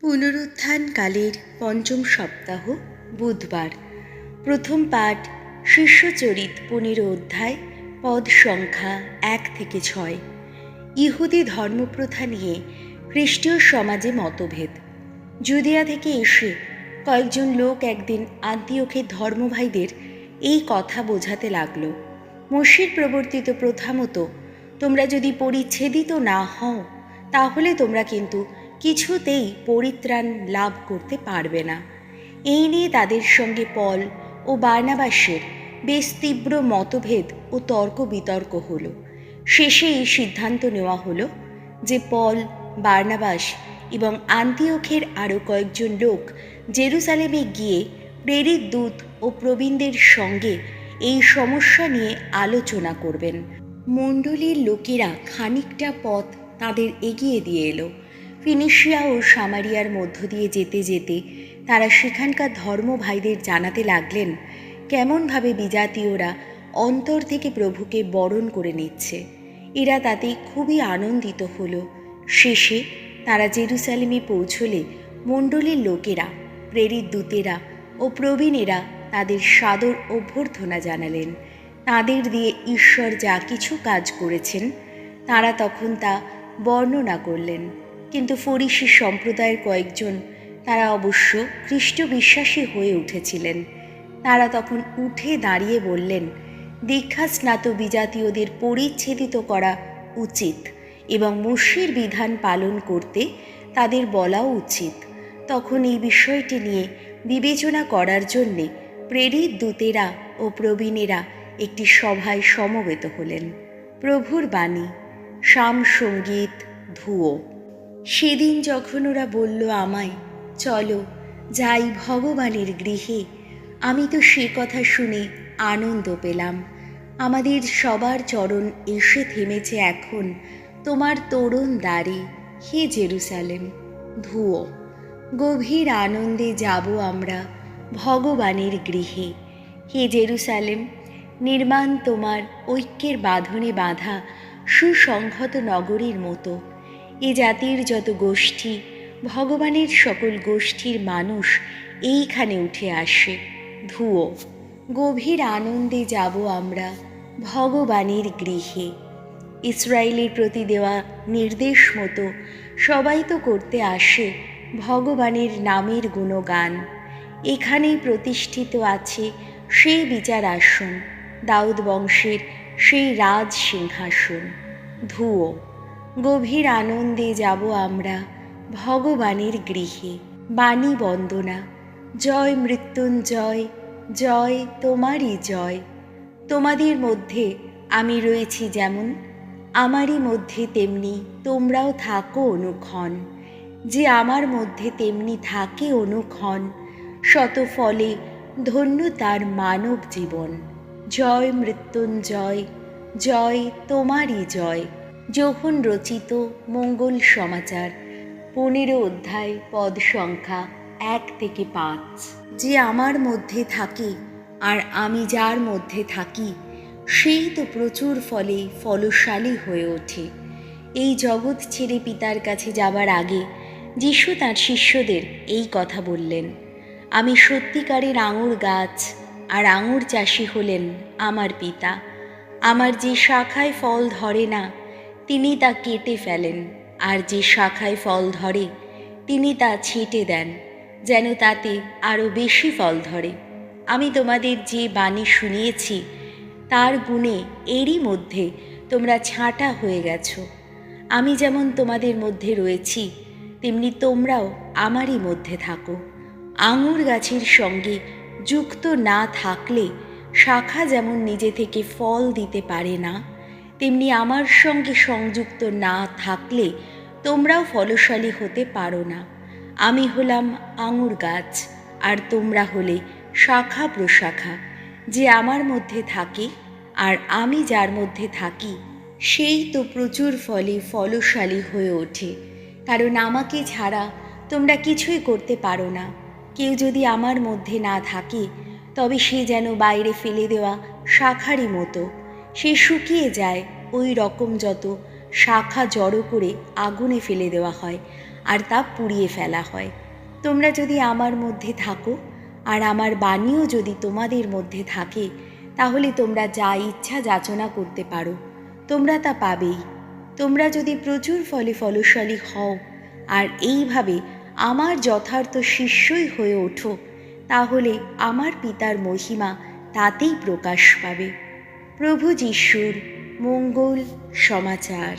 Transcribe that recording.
পুনরুত্থানকালের পঞ্চম সপ্তাহ বুধবার। প্রথম পাঠ শিষ্যচরিত 15 অধ্যায়, পদ সংখ্যা 1 থেকে 6। ইহুদি ধর্মপ্রথা নিয়ে খ্রিস্টীয় সমাজে মতভেদ। জুদিয়া থেকে এসে কয়েকজন লোক একদিন আন্তিওখের ধর্মভাইদের এই কথা বোঝাতে লাগল। মসির প্রবর্তিত প্রথা মতো তোমরা যদি পরিচ্ছেদিত না হও, তাহলে তোমরা কিন্তু কিছুতেই পরিত্রাণ লাভ করতে পারবে না। এই নিয়ে তাদের সঙ্গে পল ও বার্নাবাসের বেশ তীব্র মতভেদ ও তর্ক বিতর্ক হলো। শেষে এই সিদ্ধান্ত নেওয়া হলো যে পল, বার্নাবাস এবং আন্তিওখের আরও কয়েকজন লোক জেরুসালেমে গিয়ে প্রেরিত দূত ও প্রবীণদের সঙ্গে এই সমস্যা নিয়ে আলোচনা করবেন। মণ্ডলীর লোকেরা খানিকটা পথ তাদের এগিয়ে দিয়ে এলো। ফিনিশিয়া ও সামারিয়ার মধ্য দিয়ে যেতে যেতে তারা সেখানকার ধর্ম ভাইদের জানাতে লাগলেন কেমনভাবে বিজাতীয়রা অন্তর থেকে প্রভুকে বরণ করে নিচ্ছে। এরা তাতে খুবই আনন্দিত হলো। শেষে তারা জেরুসালেমে পৌঁছলে মণ্ডলীর লোকেরা, প্রেরিত দূতেরা ও প্রবীণেরা তাদের সাদর অভ্যর্থনা জানালেন। তাদের দিয়ে ঈশ্বর যা কিছু কাজ করেছেন তারা তখন তা বর্ণনা করলেন। কিন্তু ফরিসি সম্প্রদায়ের কয়েকজন, তারা অবশ্য খ্রিস্ট বিশ্বাসী হয়ে উঠেছিলেন, তারা তখন উঠে দাঁড়িয়ে বললেন, দীক্ষাস্নাত বিজাতীয়দের পরিচ্ছেদিত করা উচিত এবং মসির বিধান পালন করতে তাদের বলাও উচিত। তখন এই বিষয়টি নিয়ে বিবেচনা করার জন্যে প্রেরিত দূতেরা ও প্রবীণেরা একটি সভায় সমবেত হলেন। প্রভুর বাণী। সাম সঙ্গীত ধুয়ো। সেদিন যখন ওরা বলল আমায়, চলো যাই ভগবানের গৃহে, আমি তো সে কথা শুনে আনন্দ পেলাম। আমাদের সবার চরণ এসে থেমেছে এখন তোমার তরুণ দ্বারে, হে জেরুসালেম। ধুয়ো। গভীর আনন্দে যাব আমরা ভগবানের গৃহে, হে জেরুসালেম। নির্মাণ তোমার ঐক্যের বাঁধনে বাঁধা সুসংহত নগরীর মতো। এ জাতির যত গোষ্ঠী, ভগবানের সকল গোষ্ঠীর মানুষ এইখানে উঠে আসে। ধুয়ো। গভীর আনন্দে যাব আমরা ভগবানের গৃহে। ইসরায়েলের প্রতি দেওয়া নির্দেশ মতো সবাই তো করতে আসে ভগবানের নামের গুণগান। এখানেই প্রতিষ্ঠিত আছে সেই বিচার আসন, দাউদ বংশের সেই রাজ সিংহাসন। ধুয়ো। গভীর আনন্দে যাব আমরা ভগবানের গৃহে। বাণী বন্দনা। জয় মৃত্যুঞ্জয়, জয় তোমারই জয়। তোমাদের মধ্যে আমি রয়েছি যেমন, আমারই মধ্যে তেমনি তোমরাও থাকো অনুক্ষণ। যে আমার মধ্যে তেমনি থাকে অনুক্ষণ, শত ফলে ধন্য তার মানব জীবন। জয় মৃত্যুঞ্জয়, জয় তোমারই জয়। যোহন রচিত মঙ্গল সমাচার 15 অধ্যায়, পদ সংখ্যা 1 থেকে 5। যে আমার মধ্যে থাকে আর আমি যার মধ্যে থাকি, সেই তো প্রচুর ফলে ফলশালী হয়ে ওঠে। এই জগৎ ছেড়ে পিতার কাছে যাবার আগে যিশু তাঁর শিষ্যদের এই কথা বললেন, আমি সত্যিকারের আঙুর গাছ, আর আঙুর চাষি হলেন আমার পিতা। আমার যে শাখায় ফল ধরে না তিনি তা কেটে ফেলেন, আর যে শাখায় ফল ধরে তিনি তা ছেঁটে দেন, যেন তাতে আরও বেশি ফল ধরে। আমি তোমাদের যে বাণী শুনিয়েছি তার গুণে এরই মধ্যে তোমরা ছাঁটা হয়ে গেছো। আমি যেমন তোমাদের মধ্যে রয়েছি, তেমনি তোমরাও আমারই মধ্যে থাকো। আঙুর গাছের সঙ্গে যুক্ত না থাকলে শাখা যেমন নিজে থেকে ফল দিতে পারে না, তেমনি আমার সঙ্গে সংযুক্ত না থাকলে তোমরাও ফলশালী হতে পারো না। আমি হলাম আঙুর গাছ, আর তোমরা হলে শাখা প্রশাখা। যে আমার মধ্যে থাকে আর আমি যার মধ্যে থাকি, সেই তো প্রচুর ফলে ফলশালী হয়ে ওঠে, কারণ আমাকে ছাড়া তোমরা কিছুই করতে পারো না। কেউ যদি আমার মধ্যে না থাকে, তবে সে যেন বাইরে ফেলে দেওয়া শাখারই মতো। সে শুকিয়ে যায়, ওই রকম যত শাখা জড়ো করে আগুনে ফেলে দেওয়া হয়, আর তা পুড়িয়ে ফেলা হয়। তোমরা যদি আমার মধ্যে থাকো আর আমার বাণীও যদি তোমাদের মধ্যে থাকে, তাহলে তোমরা যা ইচ্ছা যাচনা করতে পারো, তোমরা তা পাবেই। তোমরা যদি প্রচুর ফলে ফলশালী হও আর এইভাবে আমার যথার্থ শিষ্যই হয়ে ওঠো, তাহলে আমার পিতার মহিমা তাতেই প্রকাশ পাবে। প্রভু যিশুর মঙ্গল সমাচার।